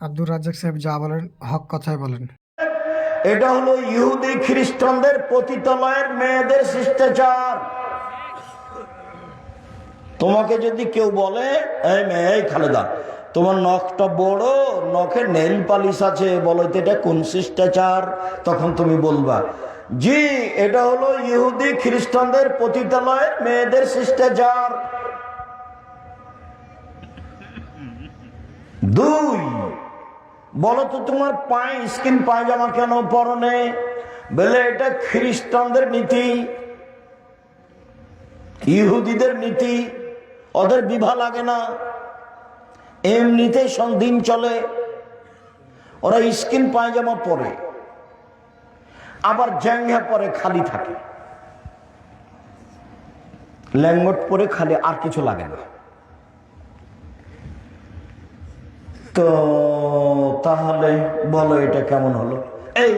আব্দুর রাজ্জাক সাহেব যা বলেন হক কথাই বলেন। এটা হলো ইহুদি খ্রিস্টানদের পতিতালয়ের মেয়েদের শিষ্টাচার। তোমাকে যদি কেউ বলে, এই মেয়ে, এই খালেদা, তোমার নখটা বড়, নখে নেল পালিশ আছে, বলো তো এটা কোন শিষ্টাচার? তখন তুমি বলবা, জি, এটা হলো ইহুদি খ্রিস্টানদের পতিতালয়ের মেয়েদের শিষ্টাচার। দুই, বলো তো তোমার পায়ে স্কিন পায়জামা কেন পরনে? বলে এটা খ্রিস্টানদের নীতি, ইহুদিদের নীতি, ওদের বিভা লাগে না, এমনিতেই দিন চলে, ওরা স্কিন পায়জামা পরে, আবার জ্যাঙ্গা পরে, খালি থাকে, ল্যাঙ্গট পরে খালি, আর কিছু লাগে না। তো তাহলে বলো এটা কেমন হলো? এই